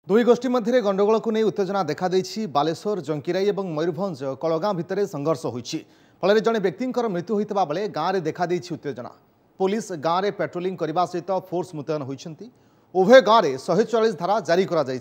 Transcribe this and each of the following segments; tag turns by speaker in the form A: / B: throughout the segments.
A: दुई गोष्ठी मध्य गंडगोल को नहीं उत्तेजना देखा बालेश्वर जंकीराई और मयूरभंज कलगां भितर संघर्ष होती फल जड़े व्यक्ति मृत्यु होता बेले गाँव में देखा उत्तेजना पुलिस गाँव में पेट्रोलिंग करने सहित फोर्स मुतयन होती उभय गाँव में 144 धारा जारी कर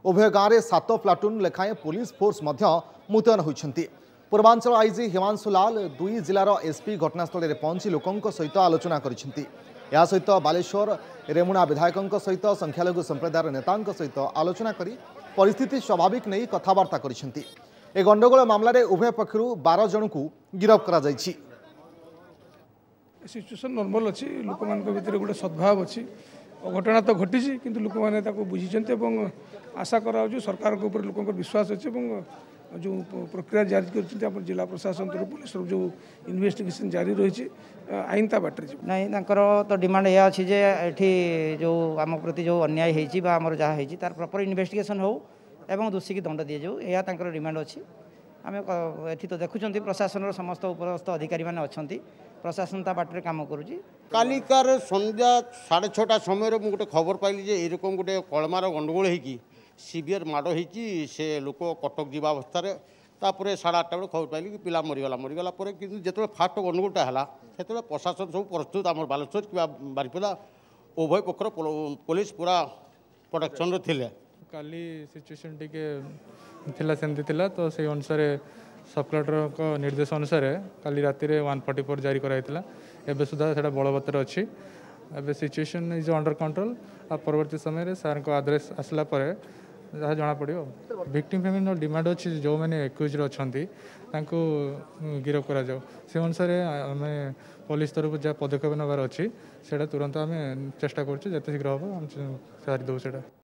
A: उभय गाँव में 7 प्लाटून लेखाएं पुलिस फोर्स मुतयन होती पूर्वांचल आईजी हिमांशु लाल दुई जिलार एसपी घटनास्थल में पहुंची लोकों सहित आलोचना करछंती। या सहित बालेश्वर रेमुणा विधायकों सहित संख्यालघु संप्रदायर नेता सहित आलोचना करी परिस्थिति स्वाभाविक नहीं कथबार्ता करछंती। ए गंडगोल मामला रे उभय पक्षरु 12 जन को गिरफ्त करा जायछि।
B: सिचुएशन नॉर्मल अच्छी लोक मान भीतर गोटे सद्भाव अच्छी घटना तो घटी किंतु लोक मैंने बुझी आशा करा सरकार के ऊपर लोक विश्वास अच्छे जो प्रक्रिया जारी कर जिला प्रशासन तरफ पुलिस जो इन्वेस्टिगेशन जारी रही आईन ता बाटर
C: नहीं तो डिमांड यह अच्छी जे एठी जो आम प्रति जो अन्याय होती आमर जहाँ होती तार प्रॉपर इन्वेस्टिगेशन हो एवं दोषी की दंड दि जाऊ यह डिमांड अच्छी आम एठी तो देखुं प्रशासन समस्त उपरस्थ अधिकारी मैंने अच्छा प्रशासन ता बाटर काम करुँच
D: कालिकार संध्या 6:30 समय गोटे खबर पाइली जे एरकम गोटे कलमार गंडगोल होगी सीवियर माड़ होती से लोक कटक जावा अवस्था तापर 8:30 बेले खबर पाइली कि पिला मरीगला कि जो फास्ट गंडगोलटा है से प्रशासन सब प्रस्तुत आम बालेश्वर कि बारिपदा उभय पक्षर पुलिस पूरा प्रोटेक्शन थे
E: काली सिचुएशन टिके सेमती थिला तो से अनुसार सब कलेक्टर को निर्देश अनुसार काली राति 144 जारी कराइला एबे सुधा से बलवत्तर अच्छी एबे सिचुएशन इज अंडर कंट्रोल आ परवर्ती समय सार को आदेश आसला परे जहाँ जना पड़ो विक्टिम फैमिली डिमांड अच्छी जो मैंने एक्यूज अच्छा गिरफ्त करा जाओ से अनुसार आम पुलिस तरफ जहाँ पदक्षेप नबार अच्छी से तुरंत आम चेष्टा करें जिते शीघ्र हम सारी दो।